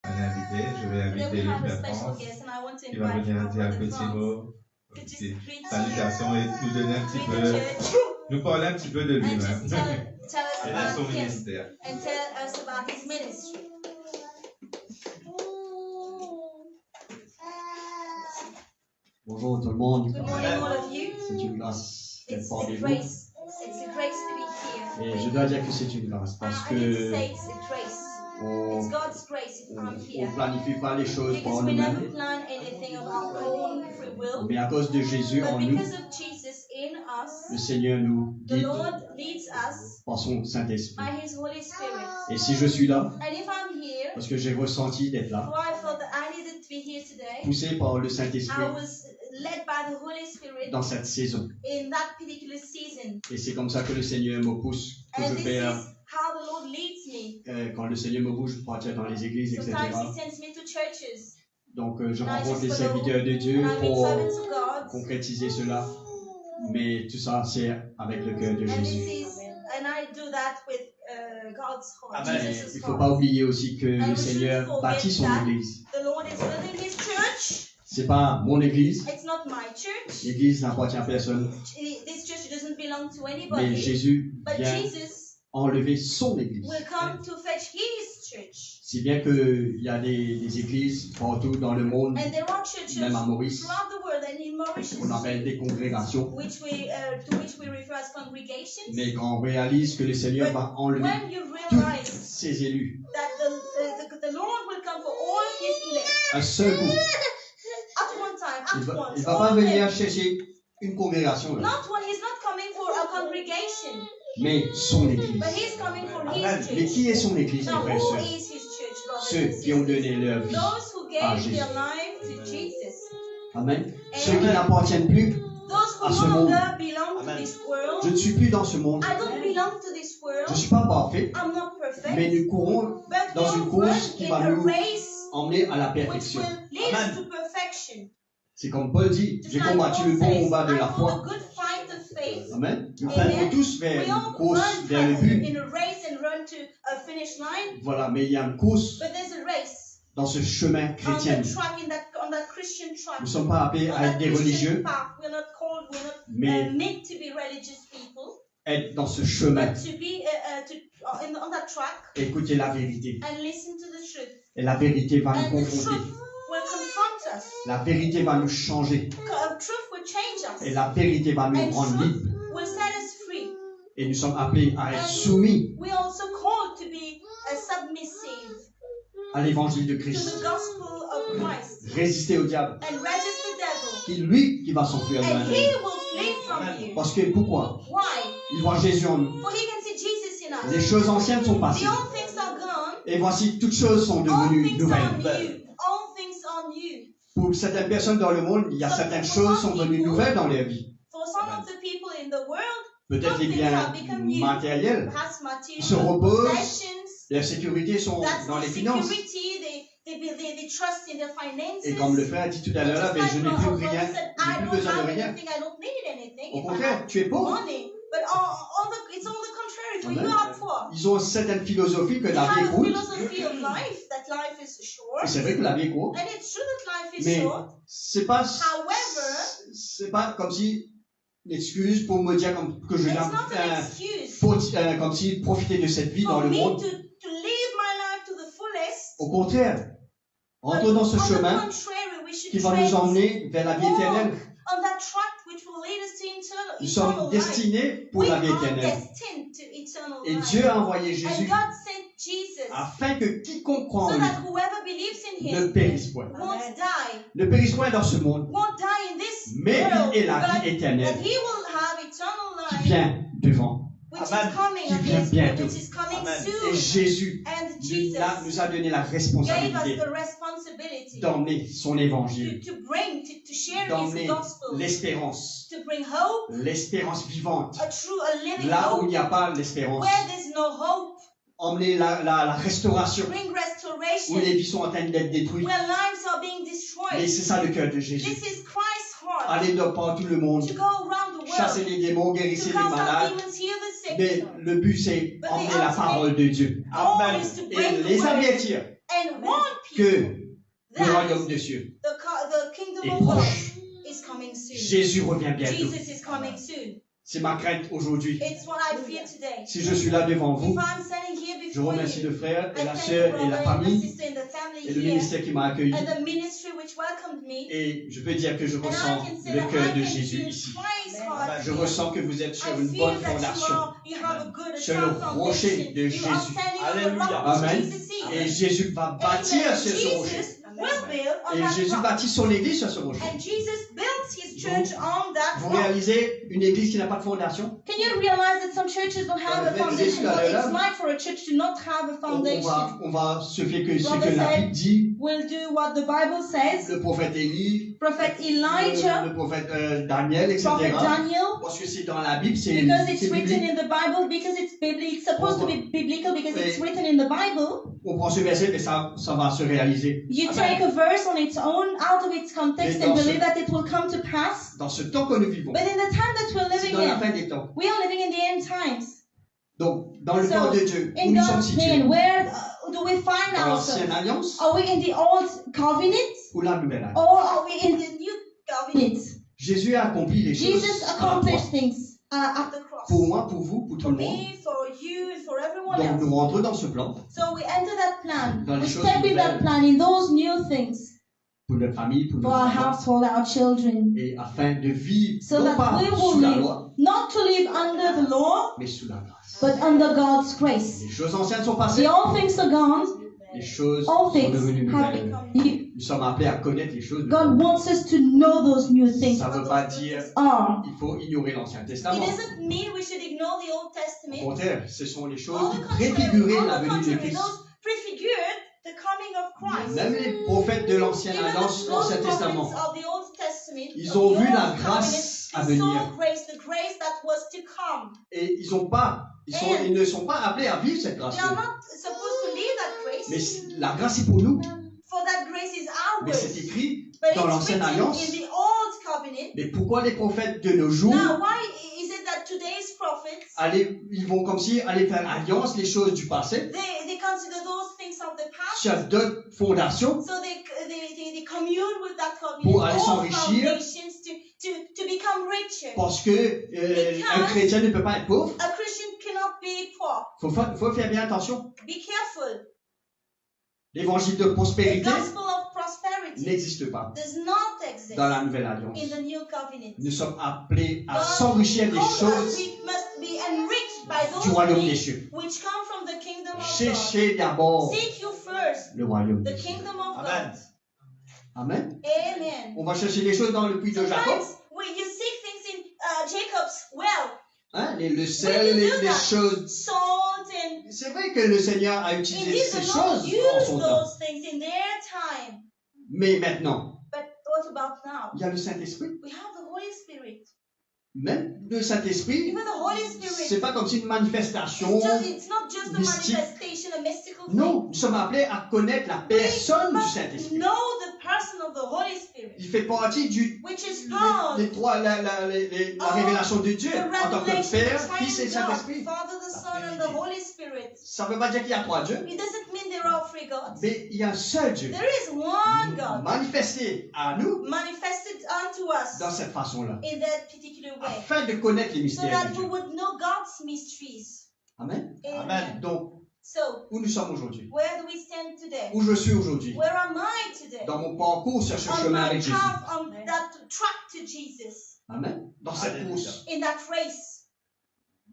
un invité. Je vais inviter Luc Bertrand qui va venir dire un petit mot, une petite salutation et nous donner un petit peu, nous parler un petit peu de lui-même et de son ministère. Bonjour tout le monde. Good morning, all of you. C'est une grâce d'être It's parmi a vous. grace. It's a grace to be here. Et je dois dire que c'est une grâce parce I need to que say it's a grace. on It's God's grace if I'm here. ne planifie pas les choses Because par we never nous-mêmes, plan anything of our own free will. mais à cause de Jésus en But nous, because of Jesus in le us, Seigneur nous the guide Lord leads us par son Saint-Esprit. by His Holy Spirit. Et si je suis là, And if I'm here, parce que j'ai ressenti d'être là, well, I felt that I needed to be here today. poussé par le I Saint-Esprit was led by the Holy Spirit dans cette saison. in that particular season. Et c'est comme ça que le Seigneur me pousse, que And je this fais, is how the Lord leads me. quand le Seigneur me pousse pour partir dans les églises, etc. Sometimes He sends me to churches. Donc je And I rencontre just les follow, serviteurs de Dieu and I meet pour servants of God. concrétiser cela. Mais tout ça, c'est avec le cœur de And Jésus. and I do that with God's heart, Mais Jesus' il ne faut heart. pas oublier aussi que And le we shouldn't Seigneur forget bâtit son that église. The Lord is building His church. C'est pas mon église. It's not my church. L'église n'appartient à personne. This church doesn't belong to Mais anybody. Jésus But vient Jesus enlever son église. will come to fetch His church. Si bien qu'il y a des églises partout dans le monde, And there are churches même à Maurice, throughout the world and in qu'on appelle Mauritius, des congrégations. to which we refer as congregations. Mais quand on réalise que le Seigneur va enlever When you tous realize ses élus, that the Lord will come for all His elect un seul coup, at one time, il at va, once. il va pas all of venir them. chercher une congrégation, là, Not one. He's not coming for a congregation, mais son église. but He's coming for Amen. His Mais church. qui est son église, mes Now, frères et who sœurs? is His church, brothers Ceux and qui ont sisters? donné leur vie. Those who à gave Jésus. their life to Jesus. Amen. Ceux qui n'appartiennent plus, Those à ce who no monde. longer belong to Amen. this world. je ne suis plus dans ce monde. I don't belong to this Je world. ne suis pas parfait, I'm not perfect. mais nous courons But dans une we course run qui in va a nous race emmener à la which perfection. will lead Amen. us to perfection. C'est comme Paul dit, Just j'ai like combattu Paul le bon says, combat de I la fought foi. a good fight of faith. Amen. Nous Amen. allons tous vers We une all course, run vers le but. in a race and run to a finish line. Voilà, mais il y a une course But there's a race dans ce chemin on chrétien. the track, on that Christian track. Nous ne sommes pas appelés On à être that des Christian religieux, path. We're not called, we're not mais meant to be religious people. être dans ce chemin, But to be on that track écouter la vérité. and listen to the truth. Et la vérité va nous And the confronter. truth will confront us. La vérité va nous changer. Truth will change Et us. la vérité va nous And rendre truth libres. will set us free. Et nous sommes appelés à être soumis We're also called to be submissive à l'évangile de to Christ. the gospel of Christ Résister au diable. and resist the devil. Qui lui qui va s'enfuir de la And he vie. will flee from you. Parce que pourquoi? Why? Il voit Jésus en nous. For he can see Jesus in us. Les choses anciennes sont passées. The old things are gone. Et voici, toutes choses sont All devenues things are nouvelles. new. All things are new. Pour certaines personnes dans le monde, il y a certaines choses sont devenues nouvelles dans leur vie. For some of the people in the world, Peut-être les some things biens have become new. matériels, Perhaps material se reposent, possessions. leur sécurité sont That's dans the les finances. security. They trust in their finances. Et comme le frère a dit tout à l'heure, là, ben, je n'ai plus rien, je I n'ai don't plus besoin de have rien. anything. I don't need anything. Au If I contraire, have tu es pauvre. money, but it's on the contrary. For Amen. you are poor. Ils ont certaines philosophies que They la vie est have a courte. philosophy of life that life is Et short, c'est vrai que la vie est courte. and it's true that life is Mais short. c'est pas comme si l'excuse pour me dire que je It's viens not an excuse comme si profiter de cette vie dans for le me monde. to live my life to the fullest. Au contraire, rentrons But dans ce on the chemin contrary, we should qui va tread nous emmener vers la vie éternelle. on that track which will lead us to Nous eternal sommes life. destinés pour We la vie are éternelle. destined to eternal Et life. Dieu a envoyé And Jésus God sent Jesus afin que quiconque croit en so lui that whoever believes in ne him périsse point. won't die, Ne périsse point dans ce monde, won't die in this mais world, il est la but vie éternelle that he will have eternal qui life, vient devant. which Amen. is coming, Qui vient against, bientôt. which is coming Amen. soon. Et Jésus And nous Jesus a donné la gave us responsabilité the responsibility d'emmener son évangile, to bring, to share his d'emmener gospel, l'espérance, to bring hope, l'espérance vivante, a living là où il hope, n'y a pas l'espérance, where there's no hope, emmener la restauration, bring où restoration, les vies sont en train d'être détruites. where lives are being Et destroyed. c'est ça le cœur de Jésus. This is Christ's heart, Aller dans partout le monde, to go around the chasser world, les démons, to guérir les cast out malades. demons, heal the sick, Mais le but, c'est But the emmener la ultimate parole de Dieu. goal is to Et bring the les word avertir and warn que people le royaume that des cieux the kingdom est of God proche. is coming soon. Jésus revient bientôt. Jesus is coming soon. C'est ma crainte aujourd'hui. It's what I fear today. Si je suis là devant If vous, I'm standing here je before remercie you, le frère et I la thank sœur the et la brother and the famille sister and the family et le here ministère qui m'a accueilli. and the ministry which welcomed me. Et je peux dire que je And I ressens can say le that cœur I de can Jésus feel ici. Christ's heart Je here. ressens que vous êtes sur I une feel bonne that fondation. you have a good, a Sur strong le rocher foundation. de You are Jésus. standing on the Alléluia. rock which Amen. Jesus is. Et Jésus va bâtir Amen. sur ce rocher. Jesus will build on Et that Jésus rock. bâtit son église sur ce rocher. And Jesus built his church on that Vous rock. réalisez une église qui n'a pas de fondation? Can you realize that some churches don't have a foundation? What it's like for a church to not have a foundation. On va se faire que ce Brother que la said, Bible dit. We'll do what the Bible says. Le prophète Élie, Prophet Elijah, le prophète Daniel, etc. Prophet Daniel. Parce que c'est dans la Bible, c'est Because it's written biblique. in the Bible, because it's biblical, it's supposed to be biblical because it's written in the Bible. On prend ce verset et ça va se réaliser. You take a verse on its own, out of its context, and believe that it will come to pass. Dans ce temps que nous vivons, But in the time that we're c'est living dans la in, fin des temps. we are living in the end times. Donc, dans le So, plan de Dieu, où In nous sommes God's situés? plan, where do we find Dans l'ancienne ourselves? alliance Are we in the old covenant ou la nouvelle alliance? or are we in the new covenant? Jésus a accompli les choses Jesus à la croix. accomplished things at the cross. Pour moi, pour vous, pour tout For le monde. me, for you, and for everyone Donc, else. nous rentrons dans ce plan So we enter that plan. Dans les We choses step in that nouvelles. plan, in those new things. pour notre famille, pour For nos our enfants, household, our children. et afin de vivre So non that pas we will sous la live, loi, not to live under the law, mais sous la grâce. but under God's grace. Les choses anciennes sont The passées, old things are gone, les choses all sont things devenues have nouvelles. become new. Nous sommes appelés à connaître les choses God nouvelles. wants us to know those new things Ça ne veut pas dire are. qu'il faut ignorer l'Ancien It Testament. doesn't mean we should ignore the Old Au Testament. contraire, ce sont les choses On qui the contrary, préfiguraient la venue de those Christ. prefigured the coming of Christ. Même les prophètes de l'Ancienne Even Alliance, those l'Ancien prophets Testament, of the Old Testament, ils of ont the vu Old la Covenant, grâce à they saw venir. grace, the grace that was to come. Et ils ne sont pas appelés à vivre cette grâce. They are not supposed to live that Mais grace, la grâce est pour nous. for that grace is Mais c'est ours. écrit But dans it's l'Ancienne written Alliance. in the Old Covenant. Mais pourquoi les prophètes de nos jours, Now, why is it that today's prophets, ils vont comme si aller faire alliance les choses du passé they consider those things of the past, sur d'autres fondations so they commune with that covenant, Pour aller all s'enrichir. foundations to become richer. parce que un chrétien ne peut pas être pauvre? A Christian cannot be poor. Faut faire bien attention. Be careful. L'évangile de The prospérité gospel of prosperity n'existe pas does not exist dans la nouvelle alliance. in the new covenant. Nous sommes appelés à God s'enrichir des calls us, choses we must be enriched by du those royaume des things cieux. which come from the kingdom of God. Cherchez d'abord Seek you first le royaume the des cieux. kingdom of Amen. God. Amen. Amen. On va chercher les choses dans le puits de Jacob. Sometimes you seek things in Jacob's well, Hein, le sel, les choses. salt, and C'est vrai que le Seigneur a utilisé indeed ces the Lord choses en used son temps. those things in their time. Mais maintenant, But what about now? il y a le Saint-Esprit. We have the Holy Spirit. Même le Saint-Esprit, Even the Holy Spirit. c'est pas comme si une manifestation. It's not just a mystique. manifestation, a mystical thing. Non, nous sommes appelés à connaître la personne du We must Saint-Esprit. know the person of the Holy Spirit, Il fait partie du which is God. la révélation de Dieu The en tant que revelation Père, of Fils et the triune Saint-Esprit. God, Father, the Son, and the Holy Spirit. Ça ne veut pas dire qu'il y a trois dieux, It doesn't mean there are three gods. mais il y a un seul Dieu There is one God manifesté à nous manifested unto us dans cette façon-là, in that particular way, afin de connaître les so mystères that de we Dieu. would know God's mysteries. Amen. Amen. Donc, So, où nous sommes aujourd'hui, where do we stand today? où je suis aujourd'hui, Where am I today? dans mon parcours sur ce On chemin my avec Jésus. path, on that track to Jesus, Amen. Dans cette Alléluia. course, in that race.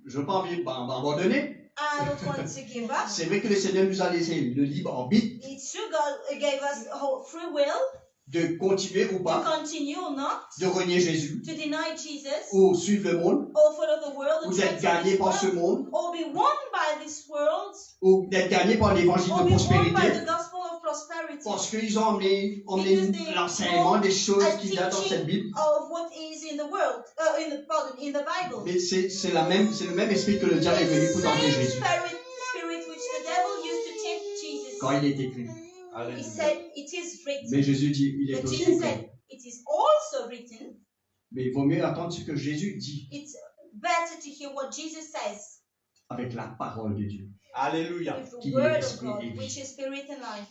je n'ai pas envie d'abandonner. I don't want to give up. C'est vrai que le Seigneur nous a laissé le libre arbitre It's true God gave us free will de continuer ou to pas, continue or not, de renier Jésus, to deny Jesus, ou suivre le monde, or follow the world, ou and d'être try to gagné this par ce world, monde, or be won by this world, ou d'être gagné par l'évangile or de be won by prospérité, the gospel of prosperity, parce qu'ils ont emmené Because they l'enseignement des choses a qui datent dans teaching cette Bible. of what is in the world, in the Bible. Mais c'est le même esprit que le diable est venu pour tenter Same Jésus. spirit which the devil used to tempt Jesus. Quand il est écrit. He Alléluia. said, "It is written." Mais Jésus dit, il est But aussi Jesus écrit. said, "It is also written." Mais il vaut mieux attendre ce que Jésus dit It's better to hear what Jesus says avec la parole de Dieu. Alléluia. with the Qui est word of esprit God, et vie. which is spirit and life.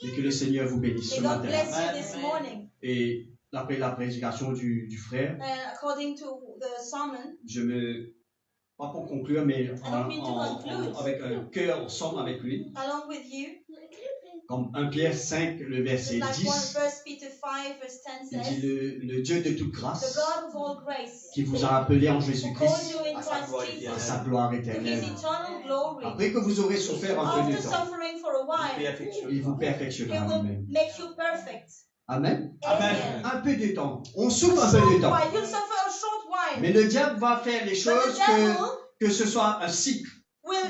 Et que le Seigneur vous bénisse ce May God matin. bless you this morning. Et après la prédication du frère, According to the sermon, je me, pas pour conclure, mais don't mean to conclude. avec un cœur ensemble avec lui, along with you, comme 1 Pierre 5, le verset like 10, 1 Peter 5 verse 10 il dit says, le Dieu de toute the grâce God of all grace, qui vous a appelé en who called Jésus-Christ you in à sa Christ gloire Jesus, à sa gloire to his éternelle. eternal glory. Après que vous aurez souffert un peu After de temps, suffering for a while, il vous he perfectionnera will lui-même. make you perfect. Amen. Amen. Un peu de temps. On A souffre un short peu de temps. while, you'll suffer a short while. Mais le diable va faire les But choses the devil que ce soit un cycle. will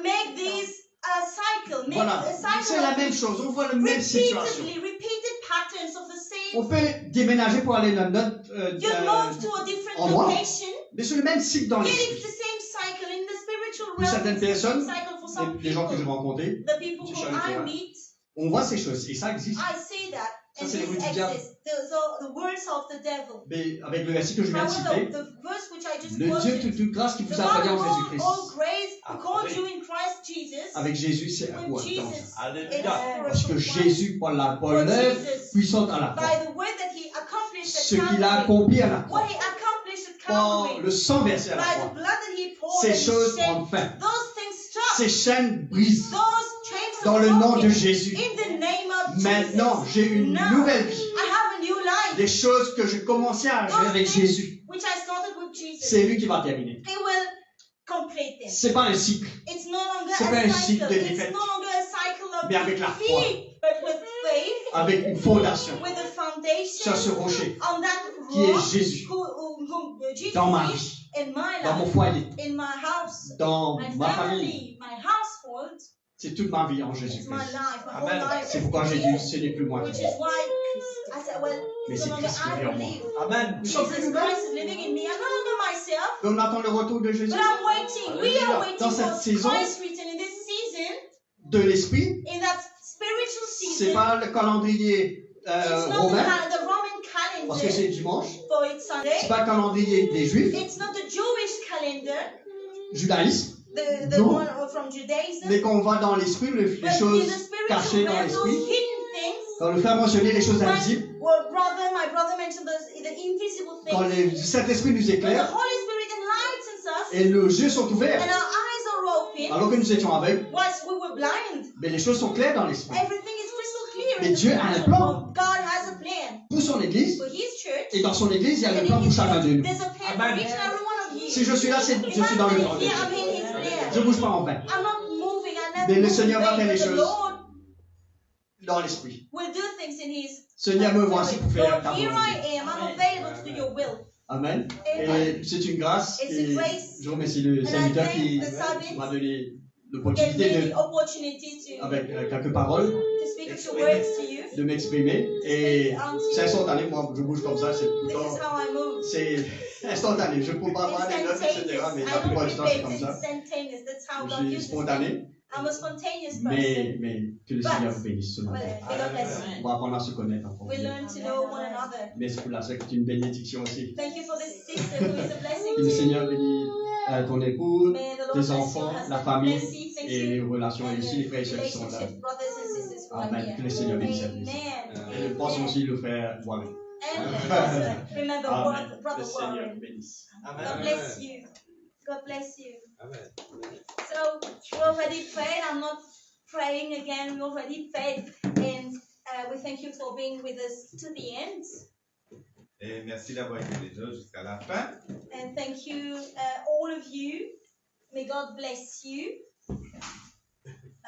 make these a cycle, make Voilà. a cycle C'est la of même chose. On voit la même situation. repeated patterns of the On same. peut déménager pour aller dans notre... You move to a different endroit. location, mais c'est le même cycle dans yet l'esprit. it's the same cycle in the spiritual Pour realm. certaines It's the same personnes, cycle for some Les gens que j'ai people. rencontrés, The people Je who suis allé I voir. meet, on voit ces choses. Et ça existe. I see that. Ça, And c'est les this mots du diable. exists. The words of the devil. Mais avec le verset que je viens de However, citer, the verse which I just le Dieu quoted, de toute grâce qui the vous a appelé God en of Jésus-Christ. all grace who Ah, called oui. you in Christ Jesus, Avec Jésus, c'est à with quoi Jesus, attendre? it's Alléluia. for Parce a que short while. Jésus, par l'œuvre Jesus, puissante à la croix, by the way that he accomplished ce at qu'il a Calvary, accompli à la croix, what he accomplished at par Calvary, le sang versé à la by the croix, blood that he poured ces and choses shed, prennent fin. those things stop. Ces chaînes brisent Those chains dans are le nom de broken. Jésus. In the name of Maintenant, Jesus. j'ai une Now, nouvelle vie. I have a new life, Les choses que je commençais à agir avec Jésus, which I started with Jesus. c'est lui qui va terminer. He will complete them. C'est pas un cycle, It's no longer C'est pas a un cycle. cycle de It's défaite. no longer a cycle of Mais avec la foi. defeat, but with faith, avec une fondation with a foundation sur ce rocher on that qui est rock Jésus. whom Jesus Dans ma is vie, in my dans mon life, foyer, in my house, dans my ma famille. family, my household. C'est toute ma vie en It's Jésus-Christ. my life, my whole Amen. life. C'est pourquoi j'ai dit, ce n'est plus moi qui Which vis. is why I said, well, Mais it's c'est no longer Christ qui I vit en who moi. live. Amen. Nous sommes plus Jesus nous-mêmes. Christ is living in me. I'm no longer myself, Et on attend le retour de Jésus, but I'm waiting. We are waiting Dans for cette saison, Christ written in this season, de l'esprit. in that spiritual C'est season. pas le calendrier It's not romain, the Roman parce que calendar c'est dimanche. for it's Sunday. C'est pas le calendrier des Juifs, It's not the Jewish calendar, judaïsme. the Non. one from Judaism. Mais quand on va dans l'esprit, les But choses in the spiritual cachées dans realm, those l'esprit, hidden things. quand le frère mentionnait les choses When, invisibles, my brother mentioned the invisible quand things. le Saint-Esprit nous When the éclaire Holy Spirit enlightens us et nos yeux sont ouverts, and our eyes are open, alors que nous étions aveugles, whilst we were blind, mais les choses sont claires dans l'esprit. everything is crystal clear. Mais in the Dieu a un spiritual plan. world. God has a plan Pour son Église, for His church. et dans son Église, il y a And le plan in pour His chacun de church, nous. there's a plan for each and every one of you. Si je suis là, je If suis I'm dans le plan sitting de here, I'm Dieu. in His plan. Je ne bouge pas en vain. I'm not moving. I never Mais le move in Seigneur va vain, faire les but the choses. Lord Dans l'esprit. will do things in His Seigneur, me voici pour faire Lord, ta here volonté. I am. I'm available to do your will. Amen. Amen. Et c'est une grâce. It's a Et grace. je remercie le And I serviteur thank qui the servant m'a donné Give l'opportunité me de, the opportunity to avec quelques paroles, speak a few words to you. de m'exprimer. Et c'est instantané. Moi, je bouge comme ça. C'est tout le This is temps. how I move. C'est instantané. Je ne peux pas avoir des notes, etc. Mais la I don't plupart du temps, c'est prepare. comme It's ça. instantaneous. That's how Je God suis uses me. spontané. I'm a spontaneous person. Mais que le Seigneur vous bénisse ce Well, matin. may God bless you. On va apprendre à se connaître encore. We learn to know one another. Mais c'est pour la sœur qui est une bénédiction aussi. Thank you for this sister who is a blessing Que to le you. Seigneur bénisse ton époux, May the Lord tes bless you, enfants, husband. la famille Bless you. Thank et les you. relations et And aussi les frères et sœurs qui sont là. relationships, brothers and sisters who are Amen. Que here. le Seigneur bénisse la Amen. Église. Et pensons aussi le frère Warren. And also, remember Amen. Le brother Seigneur Warren. bénisse. God bless you. God bless you. Amen. So we already prayed. I'm not praying again. We already prayed, and we thank you for being with us to the end. Et merci d'avoir été déjà jusqu'à la fin. And thank you, all of you. May God bless you.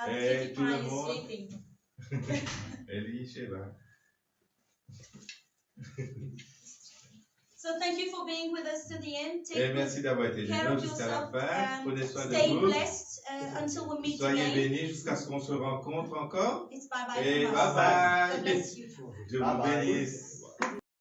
Et tout le Is monde. sleeping. Elie, Sheba. So thank you for being with us to the end. Et Take merci d'avoir été care déjà of jusqu'à la yourself. fin. Prenez soin de Stay vous. blessed until we meet Soyez again. bénis jusqu'à ce qu'on se rencontre encore. It's bye bye. Et from us. bye bye. God bless you. Je Bye vous bye. bénisse.